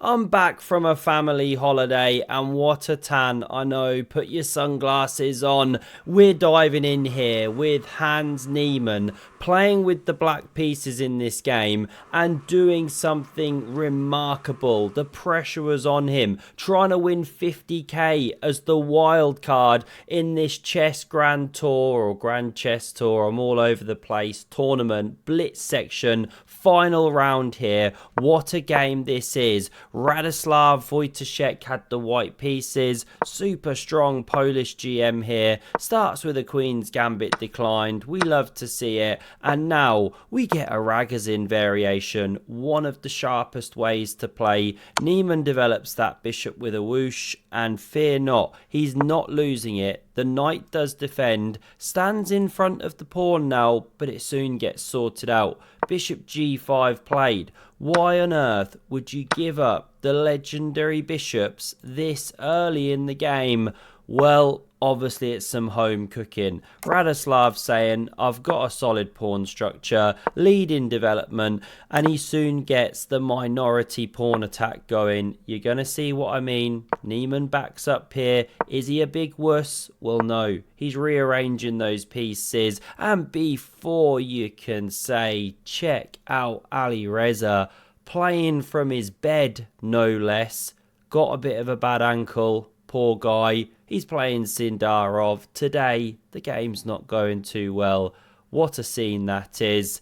I'm back from a family holiday and what a tan. I know, put your sunglasses on. We're diving in here with Hans Niemann, playing with the black pieces in this game and doing something remarkable. The pressure was on him, trying to win 50k as the wild card in this chess grand tour or grand chess tour. I'm all over the place. Tournament, blitz section, final round here. What a game this is. Radoslav Wojtaszek had the white pieces. Super strong Polish GM here. Starts with a Queen's Gambit declined. We love to see it. And now we get a Ragozin variation. One of the sharpest ways to play. Niemann develops that bishop with a whoosh. And fear not, he's not losing it. The knight does defend, stands in front of the pawn now, but it soon gets sorted out. Bishop g5 played. Why on earth would you give up the legendary bishops this early in the game? Well, obviously it's some home cooking. Radoslav saying, I've got a solid pawn structure, lead in development, and he soon gets the minority pawn attack going. You're going to see what I mean. Niemann backs up here. Is he a big wuss? Well, no. He's rearranging those pieces. And before you can say, check out Ali Reza, playing from his bed, no less. Got a bit of a bad ankle. Poor guy. He's playing Sindarov. Today, the game's not going too well. What a scene that is.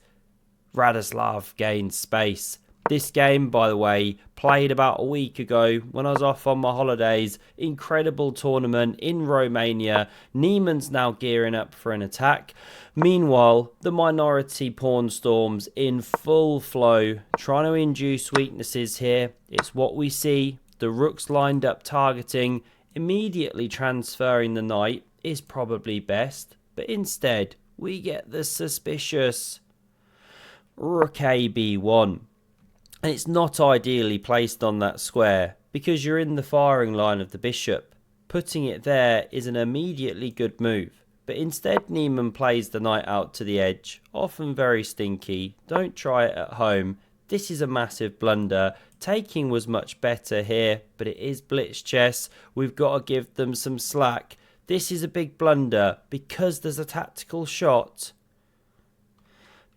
Radoslav gains space. This game, by the way, played about a week ago when I was off on my holidays. Incredible tournament in Romania. Niemann's now gearing up for an attack. Meanwhile, the minority pawn storms in full flow, trying to induce weaknesses here. It's what we see. The rooks lined up targeting. Immediately transferring the knight is probably best, but instead we get the suspicious rook a b1. And it's not ideally placed on that square because you're in the firing line of the bishop. Putting it there is an immediately good move, but instead Niemann plays the knight out to the edge, often very stinky. Don't try it at home. This is a massive blunder. Taking was much better here, but it is blitz chess. We've got to give them some slack. This is a big blunder because there's a tactical shot.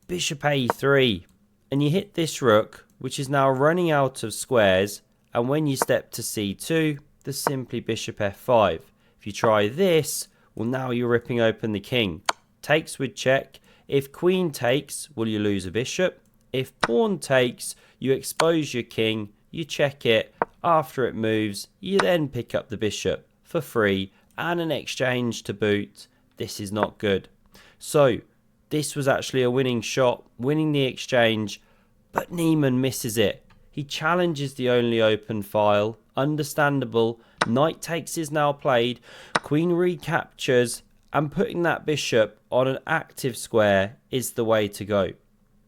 Bishop a3. And you hit this rook, which is now running out of squares. And when you step to c2, there's simply bishop f5. If you try this, well, now you're ripping open the king. Takes with check. If queen takes, well, you lose a bishop. If pawn takes, you expose your king, you check it. After it moves, you then pick up the bishop for free and an exchange to boot. This is not good. So, this was actually a winning shot, winning the exchange, but Niemann misses it. He challenges the only open file. Understandable. Knight takes is now played. Queen recaptures, and putting that bishop on an active square is the way to go.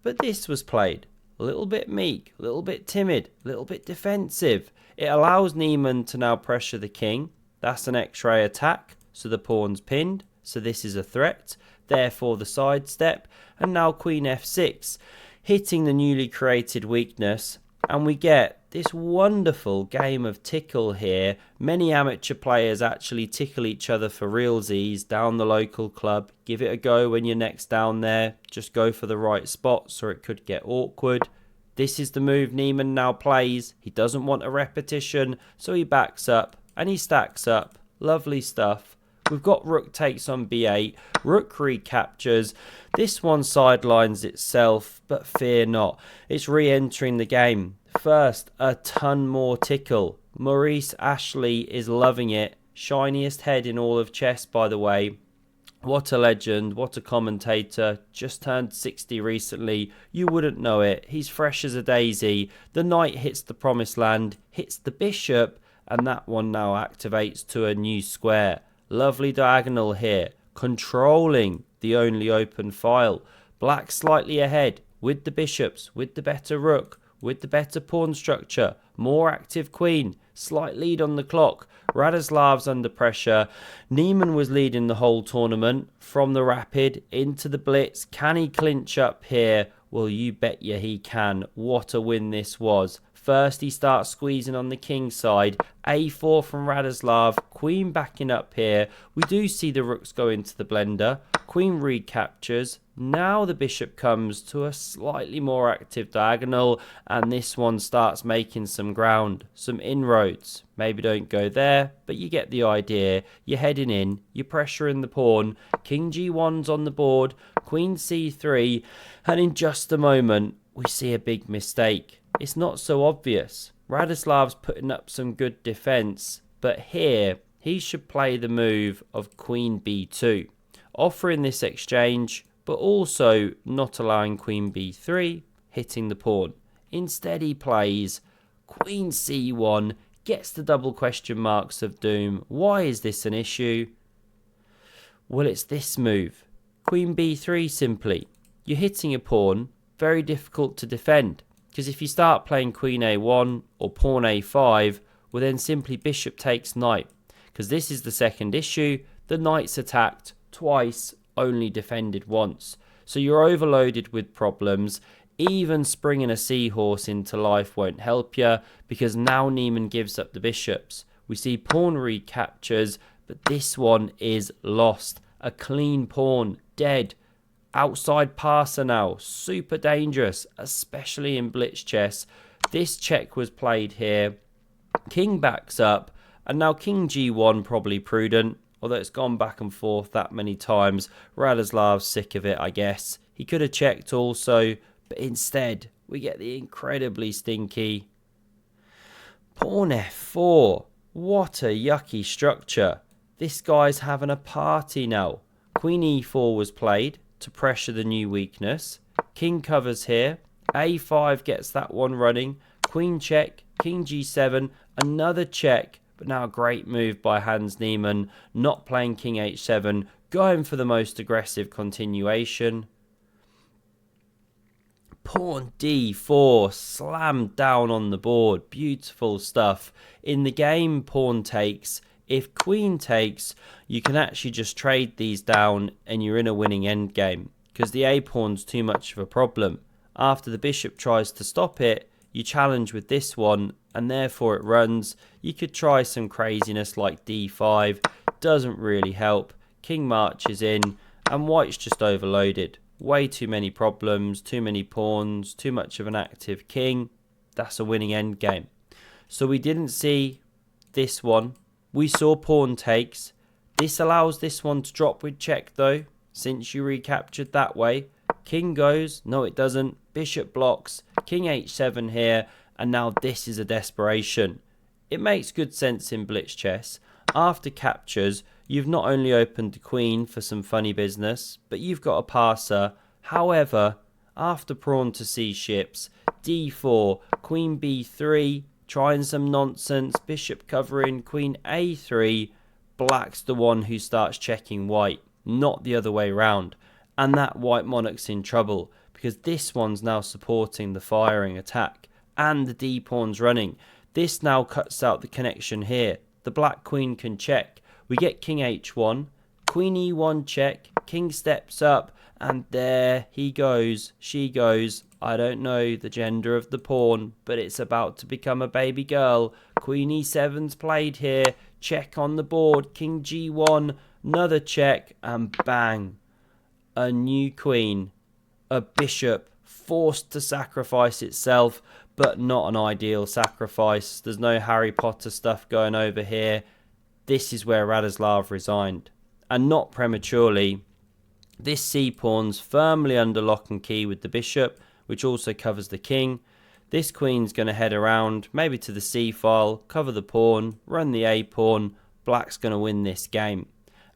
But this was played a little bit meek, a little bit timid, a little bit defensive. It allows Niemann to now pressure the king. That's an X-ray attack, so the pawn's pinned. So this is a threat. Therefore the sidestep. And now queen f6, hitting the newly created weakness. And we get this wonderful game of tickle here. Many amateur players actually tickle each other for realsies down the local club. Give it a go when you're next down there. Just go for the right spots or it could get awkward. This is the move Niemann now plays. He doesn't want a repetition, so he backs up and he stacks up. Lovely stuff. We've got rook takes on b8, rook recaptures. This one sidelines itself, but fear not. It's re-entering the game. First, a ton more tickle. Maurice Ashley is loving it. Shiniest head in all of chess, by the way. What a legend, what a commentator. Just turned 60 recently. You wouldn't know it. He's fresh as a daisy. The knight hits the promised land, hits the bishop, and that one now activates to a new square. Lovely diagonal here, controlling the only open file. Black slightly ahead with the bishops, with the better rook, with the better pawn structure, more active queen, slight lead on the clock. Radoslav's under pressure. Niemann was leading the whole tournament from the rapid into the blitz. Can he clinch up here? Well, you bet you he can. What a win this was. First, he starts squeezing on the king side. A4 from Radoslav. Queen backing up here. We do see the rooks go into the blender. Queen recaptures. Now the bishop comes to a slightly more active diagonal, and this one starts making some ground, some inroads. Maybe don't go there, but you get the idea. You're heading in, you're pressuring the pawn. King G1's on the board, Queen C3, and in just a moment, we see a big mistake. It's not so obvious. Radoslav's putting up some good defense, but here, he should play the move of Queen B2, offering this exchange, but also not allowing Queen B3, hitting the pawn. Instead, he plays Queen C1, gets the double question marks of doom. Why is this an issue? Well, it's this move. Queen B3 simply. You're hitting a pawn, very difficult to defend, because if you start playing Queen A1 or Pawn A5, well then simply bishop takes knight, because this is the second issue. The knight's attacked twice, only defended once. So you're overloaded with problems. Even springing a seahorse into life won't help you, because now Niemann gives up the bishops. We see pawn recaptures, but this one is lost. A clean pawn, dead. Outside passer now, super dangerous, especially in blitz chess. This check was played here. King backs up, and now King G1 probably prudent. Although it's gone back and forth that many times. Radoslav's sick of it, I guess. He could have checked also, but instead, we get the incredibly stinky Pawn F4. What a yucky structure. This guy's having a party now. Queen E4 was played to pressure the new weakness. King covers here. A5 gets that one running. Queen check. King G7. Another check. But now a great move by Hans Niemann, not playing King H7, going for the most aggressive continuation. Pawn D4, slammed down on the board, beautiful stuff. In the game, pawn takes. If queen takes, you can actually just trade these down and you're in a winning endgame, because the A-pawn's too much of a problem. After the bishop tries to stop it, you challenge with this one, and therefore it runs. You could try some craziness like D5, doesn't really help. King marches in, and white's just overloaded. Way too many problems, too many pawns, too much of an active king. That's a winning endgame. So we didn't see this one. We saw pawn takes. This allows this one to drop with check though, since you recaptured that way. King goes, no it doesn't, bishop blocks, King H7 here, and now this is a desperation. It makes good sense in blitz chess. After captures, you've not only opened the queen for some funny business, but you've got a passer. However, after pawn to C ships, D4, Queen B3, trying some nonsense, bishop covering, Queen A3, black's the one who starts checking white, not the other way round. And that white monarch's in trouble, because this one's now supporting the firing attack, and the D pawn's running. This now cuts out the connection here. The black queen can check. We get King H1, Queen E1 check, King steps up, and there he goes, she goes. I don't know the gender of the pawn, but it's about to become a baby girl. Queen E7's played here, check on the board, King G1, another check, and bang. A new queen, a bishop forced to sacrifice itself, but not an ideal sacrifice. There's no Harry Potter stuff going over here. This is where Radoslav resigned, and not prematurely. This c-pawn's firmly under lock and key with the bishop, which also covers the king. This queen's going to head around, maybe to the c-file, cover the pawn, run the a-pawn. Black's going to win this game.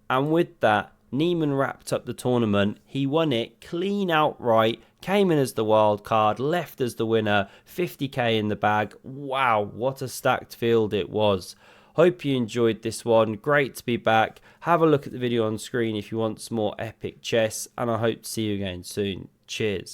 And with that, Niemann wrapped up the tournament. He won it clean outright, came in as the wild card, left as the winner, 50k in the bag. Wow, what a stacked field it was. Hope you enjoyed this one. Great to be back. Have a look at the video on screen if you want some more epic chess, and I hope to see you again soon. Cheers.